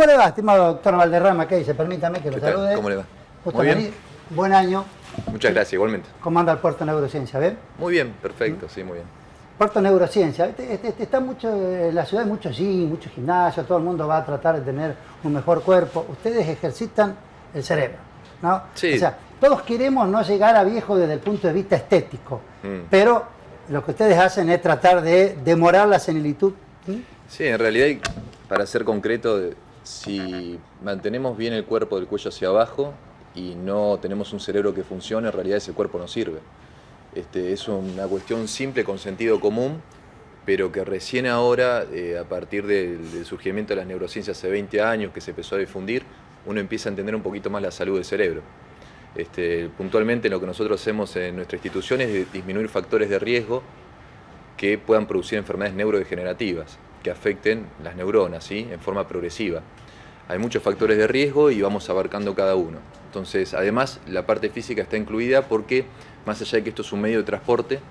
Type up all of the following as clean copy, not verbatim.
¿Cómo le va, estimado doctor Valderrama? ¿Qué dice? Permítame que lo salude. ¿Cómo le va? Justo Muy bien. venir. Buen año. Muchas gracias, igualmente. ¿Cómo anda el Puerto Neurociencia? ¿Ven? Muy bien, perfecto, sí, muy bien. Puerto Neurociencia. Está mucho, en la ciudad hay muchos gym, muchos gimnasios, todo el mundo va a tratar de tener un mejor cuerpo. Ustedes ejercitan el cerebro, ¿no? Sí. O sea, todos queremos no llegar a viejo desde el punto de vista estético, pero lo que ustedes hacen es tratar de demorar la senilitud. Sí, en realidad, para ser concreto, si mantenemos bien el cuerpo del cuello hacia abajo y no tenemos un cerebro que funcione, en realidad ese cuerpo no sirve. Es una cuestión simple con sentido común, pero que recién ahora, a partir del surgimiento de las neurociencias hace 20 años, que se empezó a difundir, uno empieza a entender un poquito más la salud del cerebro. Puntualmente lo que nosotros hacemos en nuestra institución es disminuir factores de riesgo que puedan producir enfermedades neurodegenerativas, que afecten las neuronas, ¿sí?, en forma progresiva. Hay muchos factores de riesgo y vamos abarcando cada uno. Entonces, además, la parte física está incluida porque, más allá de que esto es un medio de transporte,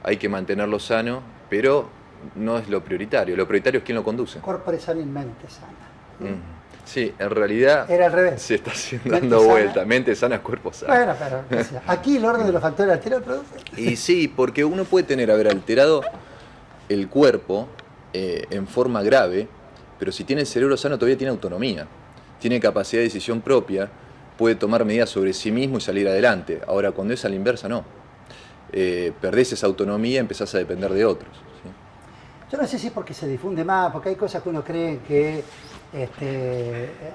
hay que mantenerlo sano, pero no es lo prioritario. Lo prioritario es quién lo conduce. Corpore sano y mente sana. Sí, en realidad era al revés. Se está dando vuelta. Mente sana es cuerpo sano. Bueno, pero aquí el orden de los factores alterados produce. Y sí, porque uno puede tener, alterado el cuerpo en forma grave, pero si tiene el cerebro sano todavía tiene autonomía, tiene capacidad de decisión propia, puede tomar medidas sobre sí mismo y salir adelante. Ahora, cuando es a la inversa, no. Perdés esa autonomía y empezás a depender de otros, ¿sí? Yo no sé si es porque se difunde más, porque hay cosas que uno cree que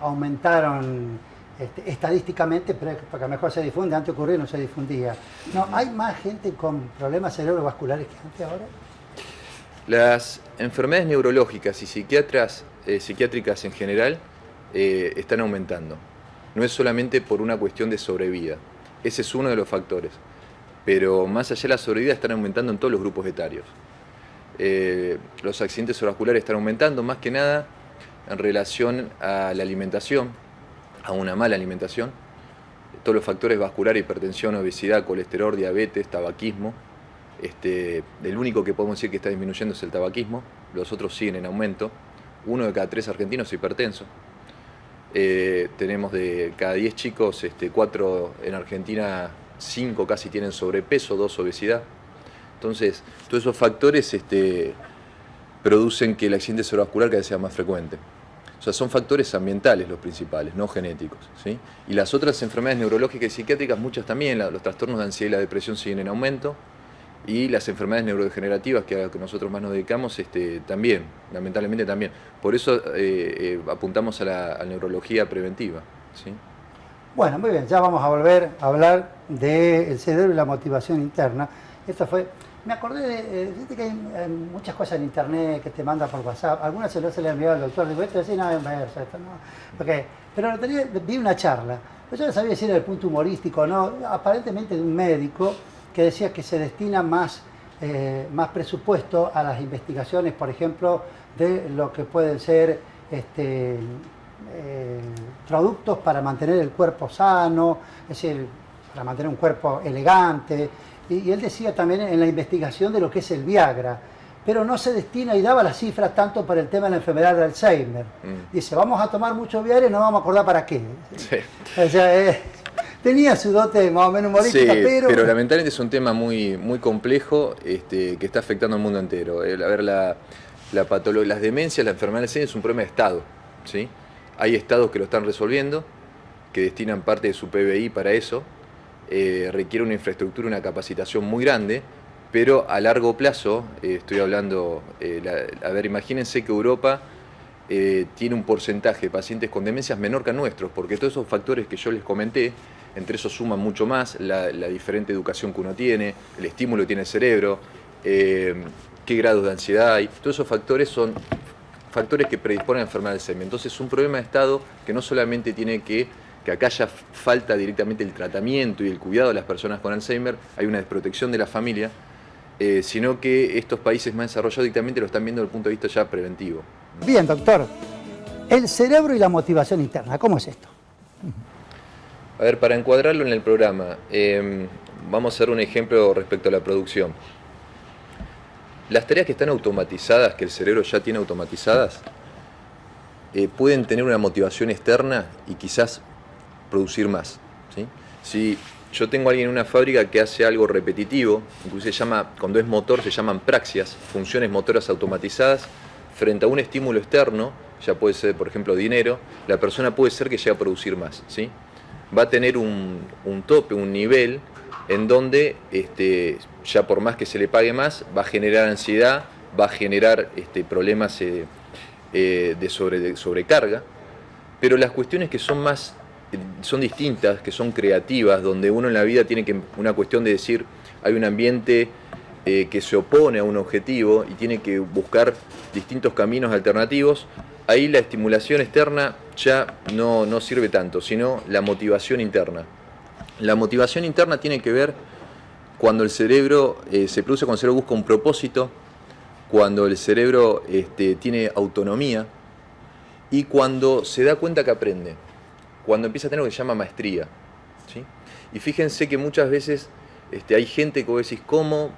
aumentaron estadísticamente, pero es porque mejor se difunde. Antes ocurrió y no se difundía. No, ¿hay más gente con problemas cerebrovasculares que antes ahora? Las enfermedades neurológicas y psiquiátricas en general están aumentando. No es solamente por una cuestión de sobrevida, ese es uno de los factores, pero más allá de la sobrevida están aumentando en todos los grupos etarios. Los accidentes cerebrovasculares están aumentando más que nada en relación a la alimentación, a una mala alimentación. Todos los factores vasculares, hipertensión, obesidad, colesterol, diabetes, tabaquismo. El único que podemos decir que está disminuyendo es el tabaquismo, los otros siguen en aumento. 1 de cada 3 argentinos es hipertenso. Tenemos de cada 10 chicos, 4 en Argentina, 5 casi tienen sobrepeso, 2 obesidad. Entonces, todos esos factores producen que el accidente cerebrovascular cada vez sea más frecuente. O sea, son factores ambientales los principales, no genéticos, ¿sí? Y las otras enfermedades neurológicas y psiquiátricas, muchas también, los trastornos de ansiedad y la depresión siguen en aumento. Y las enfermedades neurodegenerativas, que a las que nosotros más nos dedicamos, también, lamentablemente también. Por eso apuntamos a la neurología preventiva, ¿sí? Bueno, muy bien, ya vamos a volver a hablar del cerebro y la motivación interna. Esto fue, me acordé de, que hay muchas cosas en internet que te mandan por WhatsApp. Algunas se le envió al doctor, digo, esto sí, no, esto no. Okay. Pero vi una charla, yo no sabía si era el punto humorístico o no, aparentemente de un médico, que decía que se destina más presupuesto a las investigaciones, por ejemplo, de lo que pueden ser productos para mantener el cuerpo sano, es decir, para mantener un cuerpo elegante. Y él decía también en la investigación de lo que es el Viagra, pero no se destina y daba las cifras tanto para el tema de la enfermedad de Alzheimer. Dice, vamos a tomar mucho Viagra y no vamos a acordar para qué. Sí. O sea, tenía su dote más o menos humorística, sí, pero lamentablemente es un tema muy, muy complejo que está afectando al mundo entero. A ver, las demencias, la enfermedad del Alzheimer es un problema de Estado, ¿sí? Hay estados que lo están resolviendo, que destinan parte de su PBI para eso. Requiere una infraestructura, una capacitación muy grande, pero a largo plazo, estoy hablando, imagínense que Europa tiene un porcentaje de pacientes con demencias menor que nuestros, porque todos esos factores que yo les comenté, entre esos suman mucho más la diferente educación que uno tiene, el estímulo que tiene el cerebro, qué grados de ansiedad hay. Todos esos factores son factores que predisponen a la enfermedad de Alzheimer. Entonces es un problema de Estado que no solamente tiene que acá ya falta directamente el tratamiento y el cuidado de las personas con Alzheimer, hay una desprotección de la familia, sino que estos países más desarrollados directamente lo están viendo desde el punto de vista ya preventivo. Bien, doctor. El cerebro y la motivación interna, ¿cómo es esto? A ver, para encuadrarlo en el programa, vamos a hacer un ejemplo respecto a la producción. Las tareas que están automatizadas, que el cerebro ya tiene automatizadas, pueden tener una motivación externa y quizás producir más, ¿sí? Si yo tengo a alguien en una fábrica que hace algo repetitivo, incluso se llama, cuando es motor se llaman praxias, funciones motoras automatizadas, frente a un estímulo externo, ya puede ser por ejemplo dinero, la persona puede ser que llegue a producir más, ¿sí? Va a tener un tope, un nivel en donde ya por más que se le pague más, va a generar ansiedad, va a generar problemas de sobrecarga, pero las cuestiones que son más, son distintas, que son creativas, donde uno en la vida tiene que, una cuestión de decir, hay un ambiente que se opone a un objetivo y tiene que buscar distintos caminos alternativos, ahí la estimulación externa ya no sirve tanto, sino la motivación interna. La motivación interna tiene que ver cuando el cerebro se produce, cuando el cerebro busca un propósito, cuando el cerebro tiene autonomía y cuando se da cuenta que aprende, cuando empieza a tener lo que se llama maestría, ¿sí? Y fíjense que muchas veces hay gente que vos decís, ¿cómo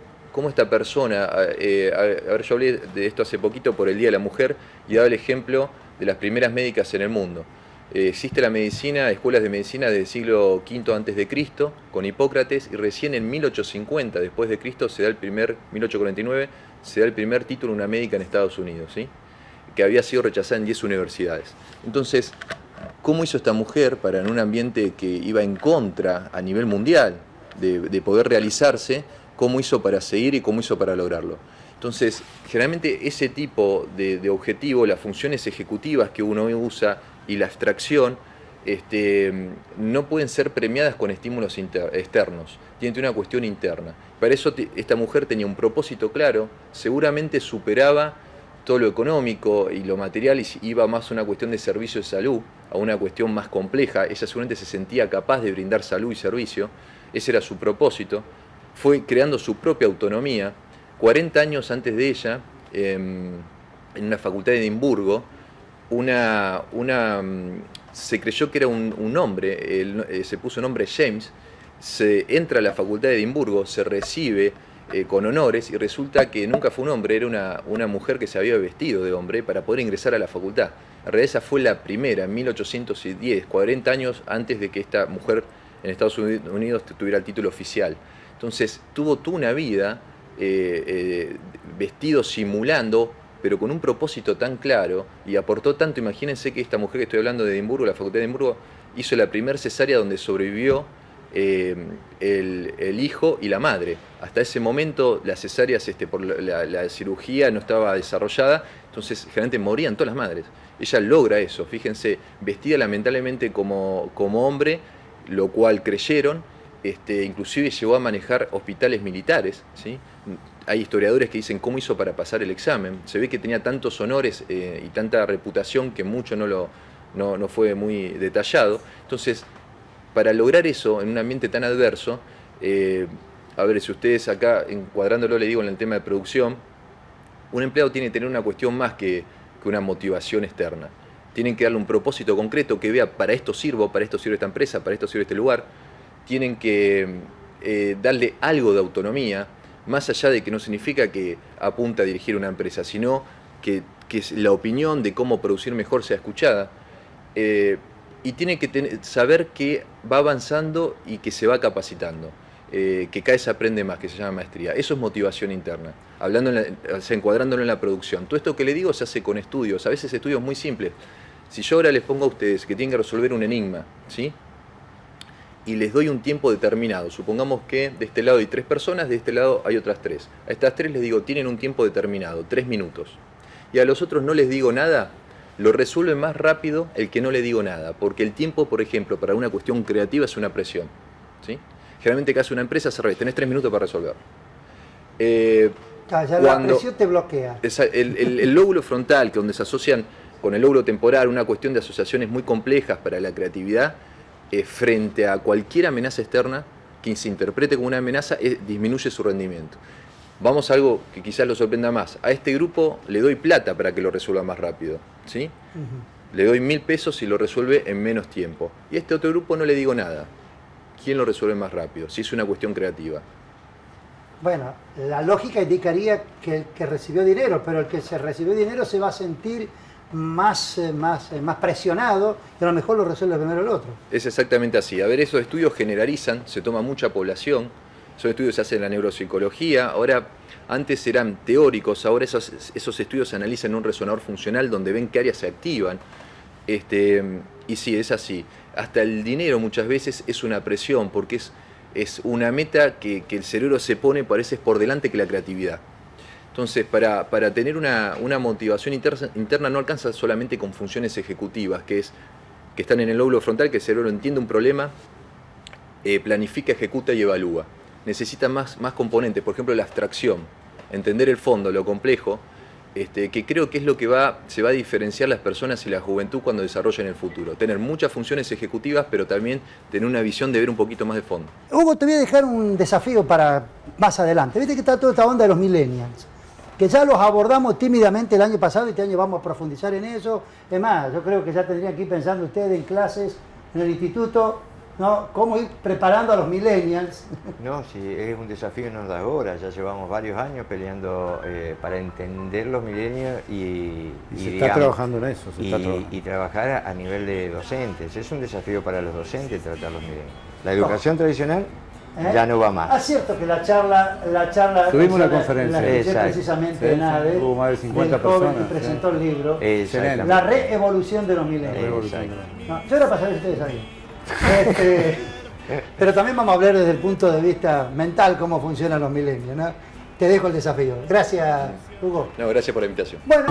esta persona? A ver, yo hablé de esto hace poquito por el Día de la Mujer y daba el ejemplo de las primeras médicas en el mundo. Existe la medicina, escuelas de medicina del siglo V antes de Cristo, con Hipócrates, y recién en 1850 después de Cristo se da 1849, se da el primer título de una médica en Estados Unidos, ¿sí? Que había sido rechazada en 10 universidades. Entonces, ¿cómo hizo esta mujer para, en un ambiente que iba en contra a nivel mundial de poder realizarse, cómo hizo para seguir y cómo hizo para lograrlo? Entonces, generalmente ese tipo de objetivo, las funciones ejecutivas que uno usa y la abstracción, no pueden ser premiadas con estímulos externos, tienen una cuestión interna. Para eso esta mujer tenía un propósito claro, seguramente superaba todo lo económico y lo material y iba más a una cuestión de servicio de salud, a una cuestión más compleja. Ella seguramente se sentía capaz de brindar salud y servicio, ese era su propósito. Fue creando su propia autonomía. 40 años antes de ella, en una facultad de Edimburgo, se creyó que era un hombre, se puso nombre James, se entra a la facultad de Edimburgo, se recibe con honores y resulta que nunca fue un hombre, era una mujer que se había vestido de hombre para poder ingresar a la facultad. En realidad esa fue la primera, en 1810, 40 años antes de que esta mujer en Estados Unidos tuviera el título oficial. Entonces tuvo toda una vida vestido simulando, pero con un propósito tan claro y aportó tanto. Imagínense que esta mujer que estoy hablando de Edimburgo, la facultad de Edimburgo, hizo la primera cesárea donde sobrevivió el hijo y la madre. Hasta ese momento las cesáreas por la cirugía no estaba desarrollada, entonces generalmente morían todas las madres. Ella logra eso, fíjense, vestida lamentablemente como hombre, lo cual creyeron, inclusive llegó a manejar hospitales militares, ¿sí? Hay historiadores que dicen cómo hizo para pasar el examen. Se ve que tenía tantos honores y tanta reputación que mucho no fue muy detallado. Entonces, para lograr eso en un ambiente tan adverso, a ver, si ustedes acá, encuadrándolo, le digo en el tema de producción, un empleado tiene que tener una cuestión más que una motivación externa. Tienen que darle un propósito concreto que vea, para esto sirvo esta empresa, para esto sirve este lugar. Tienen que darle algo de autonomía, más allá de que no significa que apunta a dirigir una empresa, sino que la opinión de cómo producir mejor sea escuchada. Y tiene que saber que va avanzando y que se va capacitando, que cada vez aprende más, que se llama maestría. Eso es motivación interna, encuadrándolo en la producción. Todo esto que le digo se hace con estudios, a veces estudios muy simples. Si yo ahora les pongo a ustedes que tienen que resolver un enigma, ¿sí? Y les doy un tiempo determinado. Supongamos que de este lado hay 3 personas, de este lado hay otras 3. A estas 3 les digo, tienen un tiempo determinado, 3 minutos. Y a los otros no les digo nada, lo resuelve más rápido el que no le digo nada. Porque el tiempo, por ejemplo, para una cuestión creativa es una presión, ¿sí? Generalmente que hace una empresa, tenés 3 minutos para resolver. La presión te bloquea. El lóbulo frontal, que donde se asocian con el lóbulo temporal, una cuestión de asociaciones muy complejas para la creatividad, frente a cualquier amenaza externa que se interprete como una amenaza, disminuye su rendimiento. Vamos a algo que quizás lo sorprenda más. A este grupo le doy plata para que lo resuelva más rápido, ¿sí? Le doy 1000 pesos y lo resuelve en menos tiempo. Y a este otro grupo no le digo nada. ¿Quién lo resuelve más rápido? Si es una cuestión creativa. Bueno, la lógica indicaría que el que recibió dinero, pero el que se recibió dinero se va a sentir más presionado y a lo mejor lo resuelve primero el otro. Es exactamente así. A ver, esos estudios generalizan, se toma mucha población, esos estudios se hacen en la neuropsicología, ahora antes eran teóricos, ahora esos estudios se analizan en un resonador funcional donde ven qué áreas se activan. Y sí, es así. Hasta el dinero muchas veces es una presión, porque es una meta que el cerebro se pone, parece, por delante que la creatividad. Entonces, para tener una motivación interna no alcanza solamente con funciones ejecutivas, que están en el lóbulo frontal, que el cerebro entiende un problema, planifica, ejecuta y evalúa. Necesita más componentes, por ejemplo la abstracción, entender el fondo, lo complejo, que creo que es lo que se va a diferenciar las personas y la juventud cuando desarrollen el futuro. Tener muchas funciones ejecutivas, pero también tener una visión de ver un poquito más de fondo. Hugo, te voy a dejar un desafío para más adelante. Viste que está toda esta onda de los millennials, que ya los abordamos tímidamente el año pasado y este año vamos a profundizar en eso. Es más, yo creo que ya tendrían que ir pensando ustedes en clases, en el instituto, ¿no? Cómo ir preparando a los millennials. No, sí, es un desafío no de ahora, ya llevamos varios años peleando para entender los millennials y se está trabajando en eso, y trabajar a nivel de docentes. Es un desafío para los docentes tratar los millennials. La educación tradicional ya no va más. Es cierto que la charla tuvimos una conferencia precisamente en ADE, hubo más de 50 personas que personas, presentó el libro, Exactamente. La reevolución de los millennials. No, yo era para saber si ustedes sabían. Pero también vamos a hablar desde el punto de vista mental cómo funcionan los millennials, ¿no? Te dejo el desafío. Gracias, Hugo. No, gracias por la invitación. Bueno.